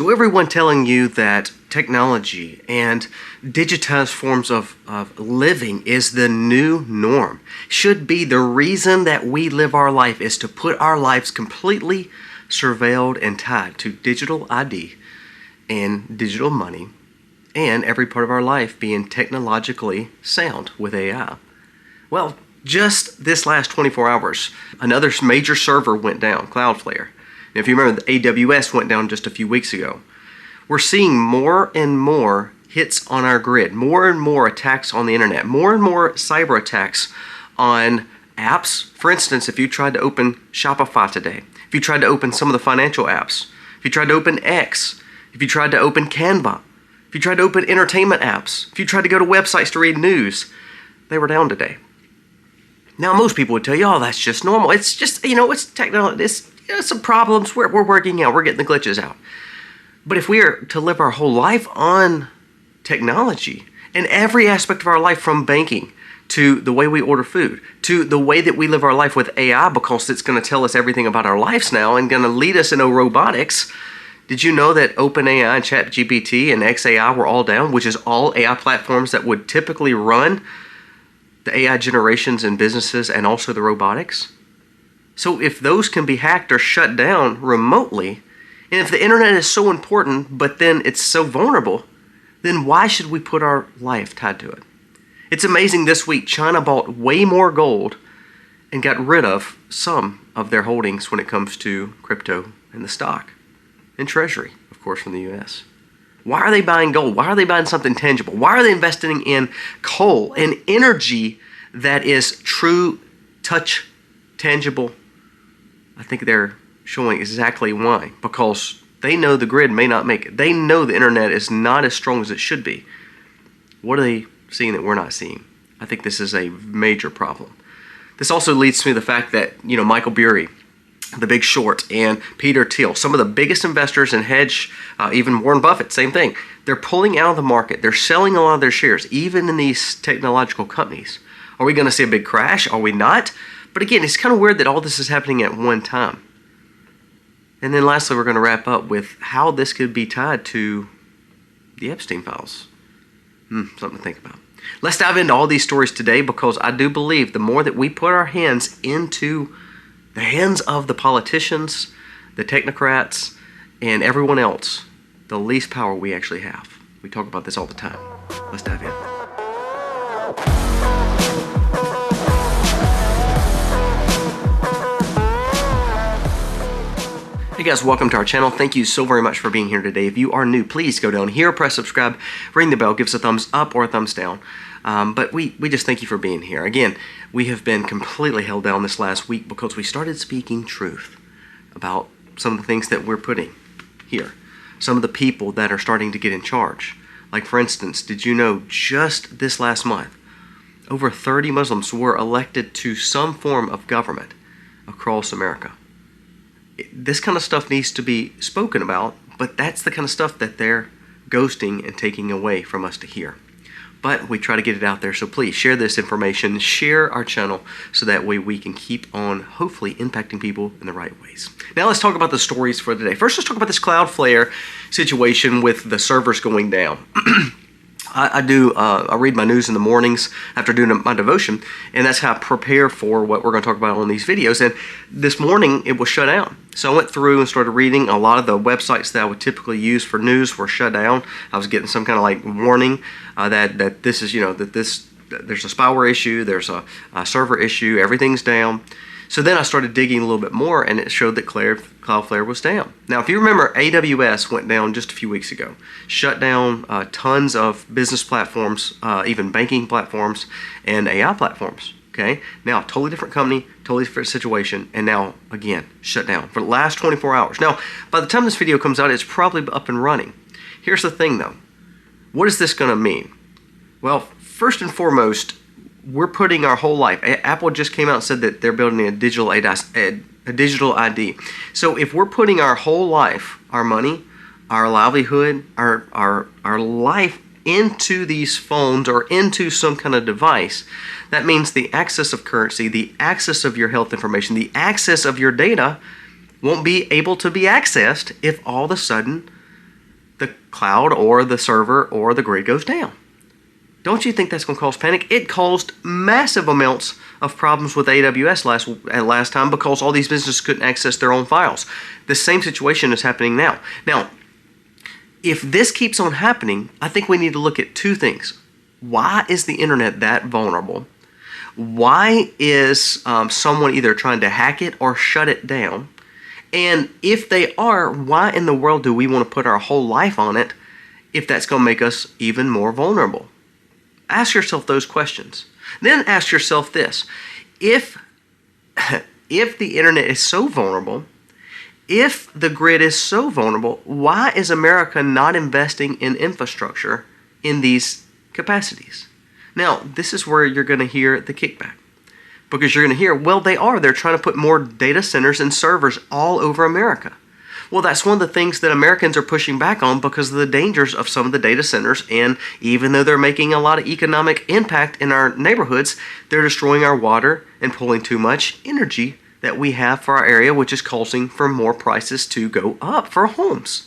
So everyone telling you that technology and digitized forms of living is the new norm, should be the reason that we live our life, is to put our lives completely surveilled and tied to digital ID and digital money, and every part of our life being technologically sound with AI. Well, just this last 24 hours, another major server went down, Cloudflare. If you remember, the AWS went down just a few weeks ago. We're seeing more and more hits on our grid, more and more attacks on the internet, more and more cyber attacks on apps. For instance, if you tried to open Shopify today, if you tried to open some of the financial apps, if you tried to open X, if you tried to open Canva, if you tried to open entertainment apps, if you tried to go to websites to read news, they were down today. Now, most people would tell you, oh, that's just normal. It's just, it's technology. It's some problems we're working out. We're getting the glitches out. But if we are to live our whole life on technology, in every aspect of our life, from banking to the way we order food, to the way that we live our life with AI, because it's going to tell us everything about our lives now and going to lead us into robotics. Did you know that OpenAI and ChatGPT and XAI were all down, which is all AI platforms that would typically run the AI generations in businesses and also the robotics? So if those can be hacked or shut down remotely, and if the internet is so important, but then it's so vulnerable, then why should we put our life tied to it? It's amazing, this week China bought way more gold and got rid of some of their holdings when it comes to crypto and the stock and treasury, of course, from the US. Why are they buying gold? Why are they buying something tangible? Why are they investing in coal and energy that is true, touch, tangible? I think they're showing exactly why. Because they know the grid may not make it. They know the internet is not as strong as it should be. What are they seeing that we're not seeing? I think this is a major problem. This also leads to the fact that, Michael Burry, The Big Short, and Peter Thiel, some of the biggest investors in hedge, even Warren Buffett, same thing. They're pulling out of the market. They're selling a lot of their shares, even in these technological companies. Are we going to see a big crash? Are we not? But again, it's kind of weird that all this is happening at one time. And then lastly, we're going to wrap up with how this could be tied to the Epstein files. Something to think about. Let's dive into all these stories today, because I do believe the more that we put our hands into the hands of the politicians, the technocrats, and everyone else, the least power we actually have. We talk about this all the time. Let's dive in. Hey guys, welcome to our channel. Thank you so very much for being here today. If you are new, please go down here, press subscribe, ring the bell, give us a thumbs up or a thumbs down. But we just thank you for being here. Again, we have been completely held down this last week because we started speaking truth about some of the things that we're putting here. Some of the people that are starting to get in charge. Like, for instance, did you know just this last month, over 30 Muslims were elected to some form of government across America? This kind of stuff needs to be spoken about, but that's the kind of stuff that they're ghosting and taking away from us to hear. But we try to get it out there, so please share this information, share our channel, so that way we can keep on hopefully impacting people in the right ways. Now let's talk about the stories for today. First, let's talk about this Cloudflare situation with the servers going down. I read my news in the mornings after doing my devotion, and that's how I prepare for what we're going to talk about on these videos. And this morning, it was shut down. So I went through and started reading. A lot of the websites that I would typically use for news were shut down. I was getting some kind of like warning that this is, there's a spyware issue, there's a server issue, everything's down. So then I started digging a little bit more, and it showed that Cloudflare was down. Now, if you remember, AWS went down just a few weeks ago. Shut down tons of business platforms, even banking platforms, and AI platforms. Okay? Now, totally different company, totally different situation, and now, again, shut down for the last 24 hours. Now, by the time this video comes out, it's probably up and running. Here's the thing, though. What is this going to mean? Well, first and foremost, we're putting our whole life. Apple just came out and said that they're building a digital ID. So if we're putting our whole life, our money, our livelihood, our life into these phones or into some kind of device, that means the access of currency, the access of your health information, the access of your data won't be able to be accessed if all of a sudden the cloud or the server or the grid goes down. Don't you think that's going to cause panic? It caused massive amounts of problems with AWS last time because all these businesses couldn't access their own files. The same situation is happening now. Now, if this keeps on happening, I think we need to look at two things. Why is the internet that vulnerable? Why is someone either trying to hack it or shut it down? And if they are, why in the world do we want to put our whole life on it if that's going to make us even more vulnerable? Ask yourself those questions. Then ask yourself this. If the internet is so vulnerable, if the grid is so vulnerable, why is America not investing in infrastructure in these capacities? Now, this is where you're going to hear the kickback. Because you're going to hear, well, they're trying to put more data centers and servers all over America. Well, that's one of the things that Americans are pushing back on because of the dangers of some of the data centers. And even though they're making a lot of economic impact in our neighborhoods, they're destroying our water and pulling too much energy that we have for our area, which is causing for more prices to go up for homes.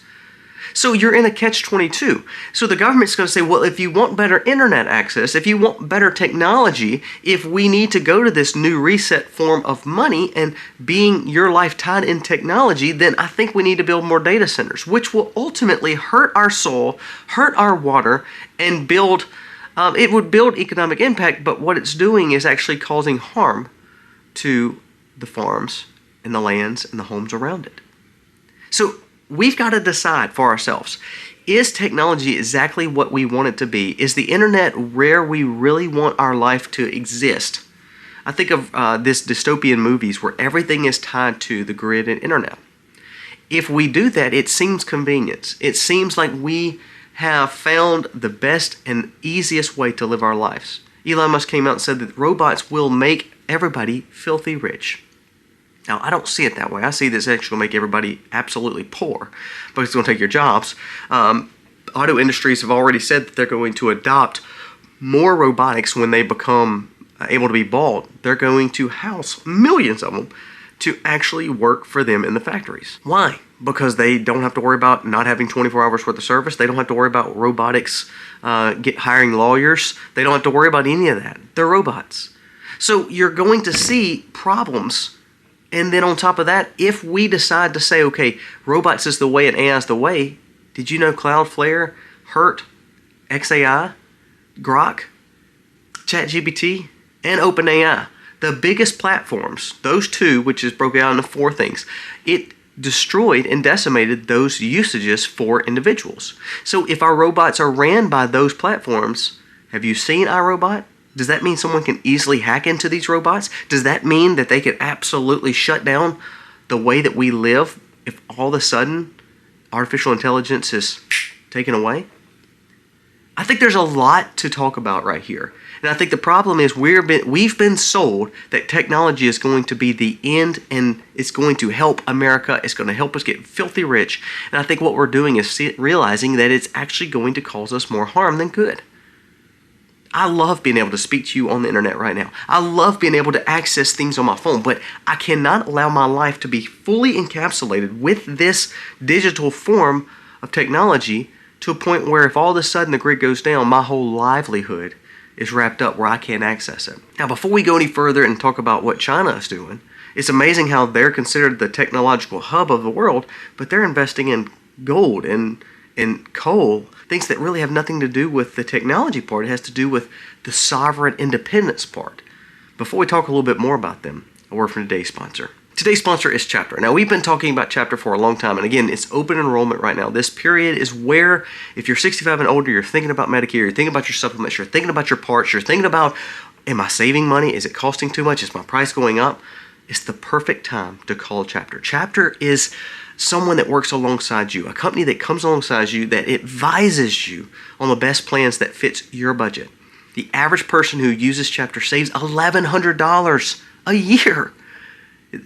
So you're in a catch-22. So the government's going to say, well, if you want better internet access, if you want better technology, if we need to go to this new reset form of money and being your life tied in technology, then I think we need to build more data centers, which will ultimately hurt our soil, hurt our water, and it would build economic impact, but what it's doing is actually causing harm to the farms and the lands and the homes around it. So we've got to decide for ourselves, is technology exactly what we want it to be? Is the internet where we really want our life to exist? I think of this dystopian movies where everything is tied to the grid and internet. If we do that, it seems convenient. It seems like we have found the best and easiest way to live our lives. Elon Musk came out and said that robots will make everybody filthy rich. Now, I don't see it that way. I see this actually make everybody absolutely poor because it's going to take your jobs. Auto industries have already said that they're going to adopt more robotics when they become able to be bought. They're going to house millions of them to actually work for them in the factories. Why? Because they don't have to worry about not having 24 hours worth of service. They don't have to worry about robotics hiring lawyers. They don't have to worry about any of that. They're robots. So you're going to see problems. And then on top of that, if we decide to say, okay, robots is the way and AI is the way, did you know Cloudflare, Hurt, XAI, Grok, ChatGPT, and OpenAI, the biggest platforms, those two, which is broken down into four things, it destroyed and decimated those usages for individuals. So if our robots are ran by those platforms, have you seen iRobot? Does that mean someone can easily hack into these robots? Does that mean that they could absolutely shut down the way that we live if all of a sudden artificial intelligence is taken away? I think there's a lot to talk about right here. And I think the problem is we've been sold that technology is going to be the end and it's going to help America. It's going to help us get filthy rich. And I think what we're doing is realizing that it's actually going to cause us more harm than good. I love being able to speak to you on the internet right now. I love being able to access things on my phone, but I cannot allow my life to be fully encapsulated with this digital form of technology to a point where if all of a sudden the grid goes down, my whole livelihood is wrapped up where I can't access it. Now, before we go any further and talk about what China is doing, it's amazing how they're considered the technological hub of the world, but they're investing in gold and coal, things that really have nothing to do with the technology part. It has to do with the sovereign independence part. Before we talk a little bit more about them, a word from today's sponsor. Today's sponsor is Chapter. Now, we've been talking about Chapter for a long time, and again, it's open enrollment right now. This period is where, if you're 65 and older, you're thinking about Medicare, you're thinking about your supplements, you're thinking about your parts, you're thinking about, am I saving money? Is it costing too much? Is my price going up? It's the perfect time to call Chapter. Chapter is someone that works alongside you, a company that comes alongside you, that advises you on the best plans that fits your budget. The average person who uses Chapter saves $1,100 a year.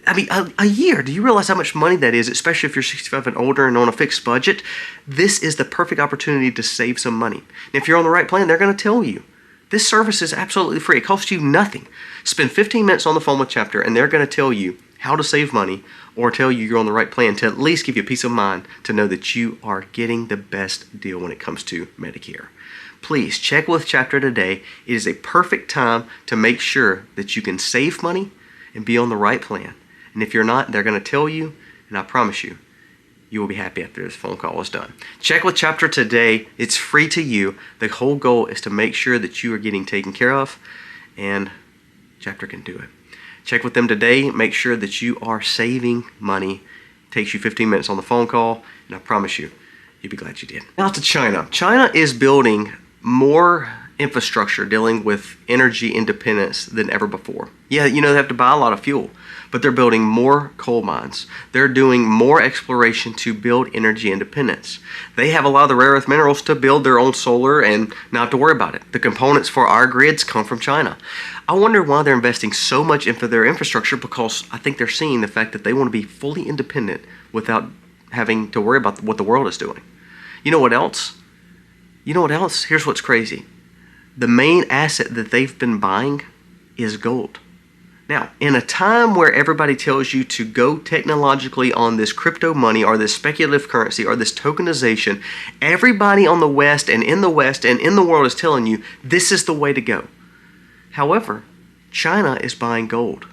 I mean, a year. Do you realize how much money that is, especially if you're 65 and older and on a fixed budget? This is the perfect opportunity to save some money. And if you're on the right plan, they're going to tell you. This service is absolutely free. It costs you nothing. Spend 15 minutes on the phone with Chapter, and they're going to tell you how to save money or tell you you're on the right plan, to at least give you peace of mind to know that you are getting the best deal when it comes to Medicare. Please check with Chapter today. It is a perfect time to make sure that you can save money and be on the right plan. And if you're not, they're going to tell you, and I promise you, you will be happy after this phone call is done. Check with Chapter today. It's free to you. The whole goal is to make sure that you are getting taken care of, and Chapter can do it. Check with them today. Make sure that you are saving money. It takes you 15 minutes on the phone call, and I promise you, you'll be glad you did. Now to China. China is building more infrastructure dealing with energy independence than ever before. Yeah, they have to buy a lot of fuel, but they're building more coal mines. They're doing more exploration to build energy independence. They have a lot of the rare earth minerals to build their own solar and not to worry about it. The components for our grids come from China. I wonder why they're investing so much into their infrastructure, because I think they're seeing the fact that they want to be fully independent without having to worry about what the world is doing. You know what else? Here's what's crazy. The main asset that they've been buying is gold. Now, in a time where everybody tells you to go technologically on this crypto money or this speculative currency or this tokenization, everybody on the West and in the world is telling you this is the way to go. However, China is buying gold.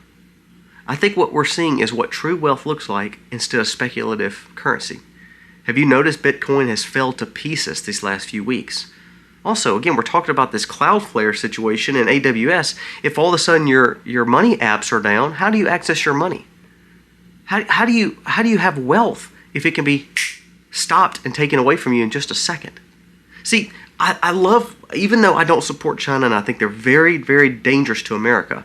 I think what we're seeing is what true wealth looks like instead of speculative currency. Have you noticed Bitcoin has fell to pieces these last few weeks? Also, again, we're talking about this Cloudflare situation in AWS. If all of a sudden your money apps are down, how do you access your money? How do you have wealth if it can be stopped and taken away from you in just a second? See, I love, even though I don't support China and I think they're very, very dangerous to America,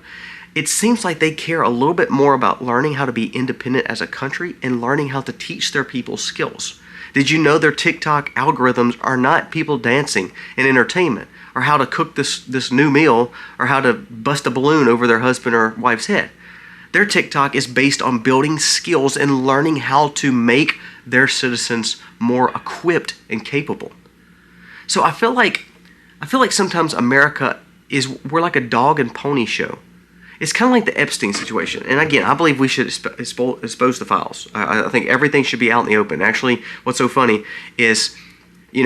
it seems like they care a little bit more about learning how to be independent as a country and learning how to teach their people skills. Did you know their TikTok algorithms are not people dancing and entertainment, or how to cook this new meal, or how to bust a balloon over their husband or wife's head? Their TikTok is based on building skills and learning how to make their citizens more equipped and capable. So I feel like sometimes America we're like a dog and pony show. It's kind of like the Epstein situation. And again, I believe we should expose the files. I think everything should be out in the open. Actually, what's so funny is,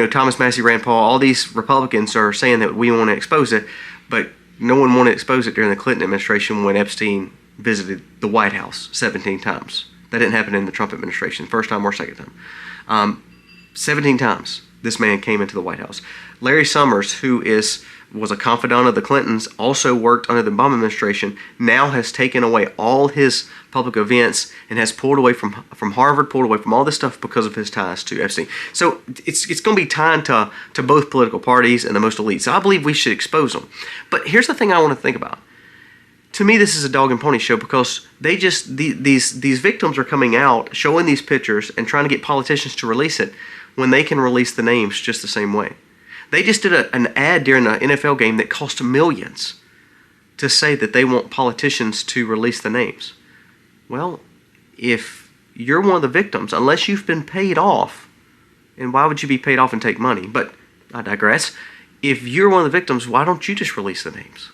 Thomas Massey, Rand Paul, all these Republicans are saying that we want to expose it, but no one wanted to expose it during the Clinton administration when Epstein visited the White House 17 times. That didn't happen in the Trump administration, first time or second time. 17 times this man came into the White House. Larry Summers, who was a confidant of the Clintons, also worked under the Obama administration, now has taken away all his public events and has pulled away from Harvard, pulled away from all this stuff because of his ties to Epstein. So it's going to be time to both political parties and the most elite. So I believe we should expose them. But here's the thing I want to think about. To me, this is a dog and pony show, because these victims are coming out, showing these pictures and trying to get politicians to release it when they can release the names just the same way. They just did an ad during an NFL game that cost millions to say that they want politicians to release the names. Well, if you're one of the victims, unless you've been paid off, and why would you be paid off and take money? But I digress. If you're one of the victims, why don't you just release the names?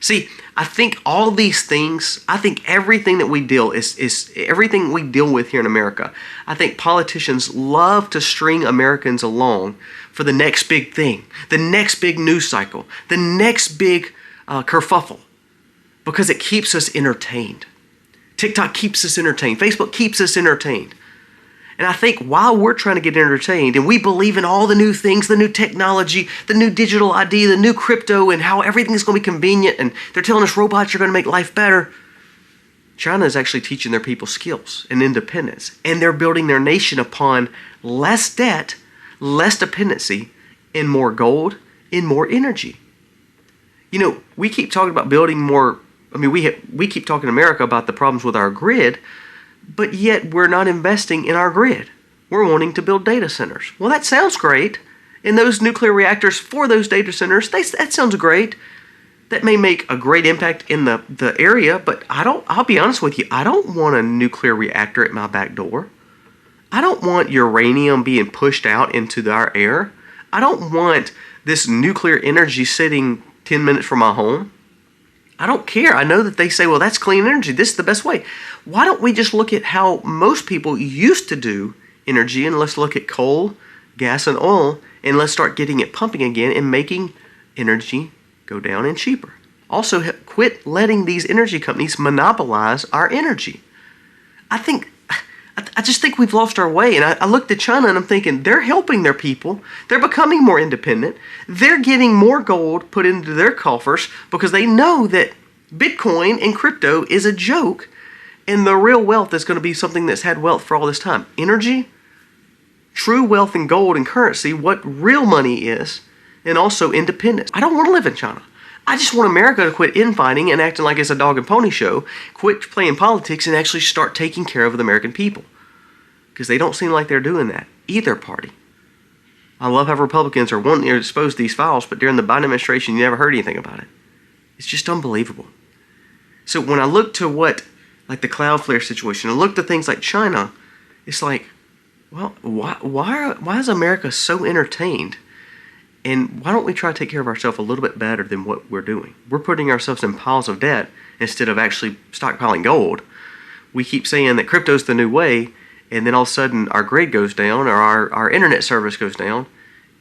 See, I think all these things, I think everything that we deal is everything we deal with here in America. I think politicians love to string Americans along for the next big thing, the next big news cycle, the next big kerfuffle, because it keeps us entertained. TikTok keeps us entertained. Facebook keeps us entertained. And I think while we're trying to get entertained and we believe in all the new things, the new technology, the new digital ID, the new crypto, and how everything is going to be convenient, and they're telling us robots are going to make life better, China is actually teaching their people skills and independence. And they're building their nation upon less debt, less dependency, and more gold, and more energy. We keep talking about building more. We keep talking in America about the problems with our grid, but yet we're not investing in our grid. We're wanting to build data centers. Well, that sounds great. And those nuclear reactors for those data centers, that sounds great. That may make a great impact in the area, but I'll be honest with you, I don't want a nuclear reactor at my back door. I don't want uranium being pushed out into our air. I don't want this nuclear energy sitting 10 minutes from my home. I don't care. I know that they say, well, that's clean energy. This is the best way. why don't we just look at how most people used to do energy, and let's look at coal, gas, and oil, and let's start getting it pumping again and making energy go down and cheaper. Also, quit letting these energy companies monopolize our energy. I just think we've lost our way. And I looked at China and I'm thinking, they're helping their people. They're becoming more independent. They're getting more gold put into their coffers because they know that Bitcoin and crypto is a joke, and the real wealth is going to be something that's had wealth for all this time. Energy, true wealth in gold and currency, what real money is, and also independence. I don't want to live in China. I just want America to quit infighting and acting like it's a dog and pony show, quit playing politics, and actually start taking care of the American people. Because they don't seem like they're doing that, either party. I love how Republicans are wanting to expose these files, but during the Biden administration, you never heard anything about it. It's just unbelievable. So when I look to what, like the Cloudflare situation, I look to things like China, it's like, well, why is America so entertained? And why don't we try to take care of ourselves a little bit better than what we're doing? We're putting ourselves in piles of debt instead of actually stockpiling gold. We keep saying that crypto's the new way, and then all of a sudden our grid goes down or our internet service goes down,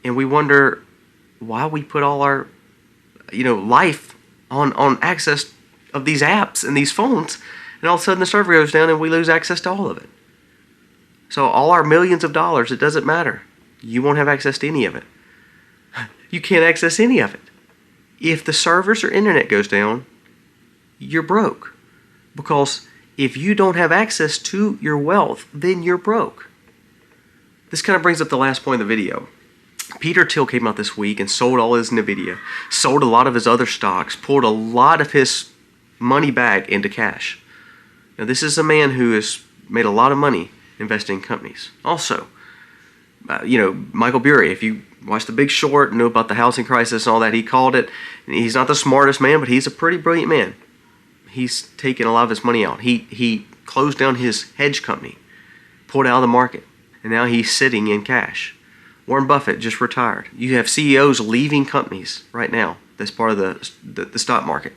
and we wonder why we put all our life on access of these apps and these phones, and all of a sudden the server goes down and we lose access to all of it. So all our millions of dollars, it doesn't matter. You won't have access to any of it. You can't access any of it. If the servers or internet goes down, you're broke. Because if you don't have access to your wealth, then you're broke. This kind of brings up the last point of the video. Peter Thiel came out this week and sold all his NVIDIA, sold a lot of his other stocks, pulled a lot of his money back into cash. Now, this is a man who has made a lot of money investing in companies. Also, Michael Burry, if you watch The Big Short, know about the housing crisis and all that, he called it. He's not the smartest man, but he's a pretty brilliant man. He's taken a lot of his money out. He closed down his hedge company, pulled out of the market, and now he's sitting in cash. Warren Buffett just retired. You have CEOs leaving companies right now that's part of the stock market.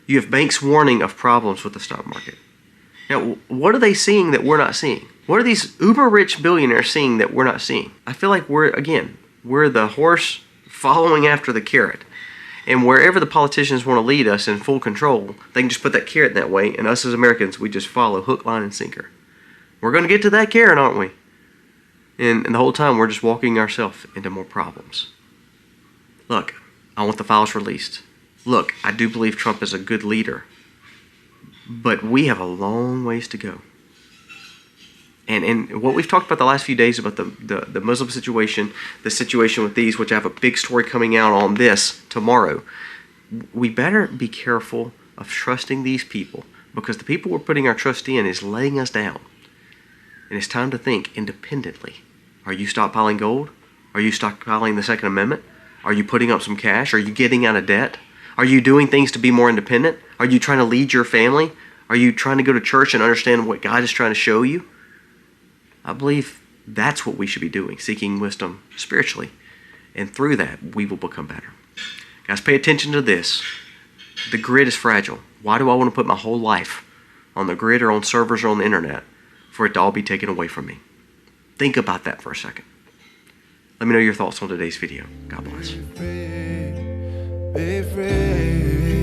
You have banks warning of problems with the stock market. Now, what are they seeing that we're not seeing? What are these uber-rich billionaires seeing that we're not seeing? I feel like we're the horse following after the carrot. And wherever the politicians want to lead us in full control, they can just put that carrot in that way, and us as Americans, we just follow hook, line, and sinker. We're going to get to that carrot, aren't we? And the whole time, we're just walking ourselves into more problems. Look, I want the files released. Look, I do believe Trump is a good leader. But we have a long ways to go. And what we've talked about the last few days about the Muslim situation, the situation with these, which I have a big story coming out on this tomorrow, we better be careful of trusting these people, because the people we're putting our trust in is letting us down. And it's time to think independently. Are you stockpiling gold? Are you stockpiling the Second Amendment? Are you putting up some cash? Are you getting out of debt? Are you doing things to be more independent? Are you trying to lead your family? Are you trying to go to church and understand what God is trying to show you? I believe that's what we should be doing, seeking wisdom spiritually. And through that, we will become better. Guys, pay attention to this. The grid is fragile. Why do I want to put my whole life on the grid or on servers or on the internet for it to all be taken away from me? Think about that for a second. Let me know your thoughts on today's video. God bless. Be free.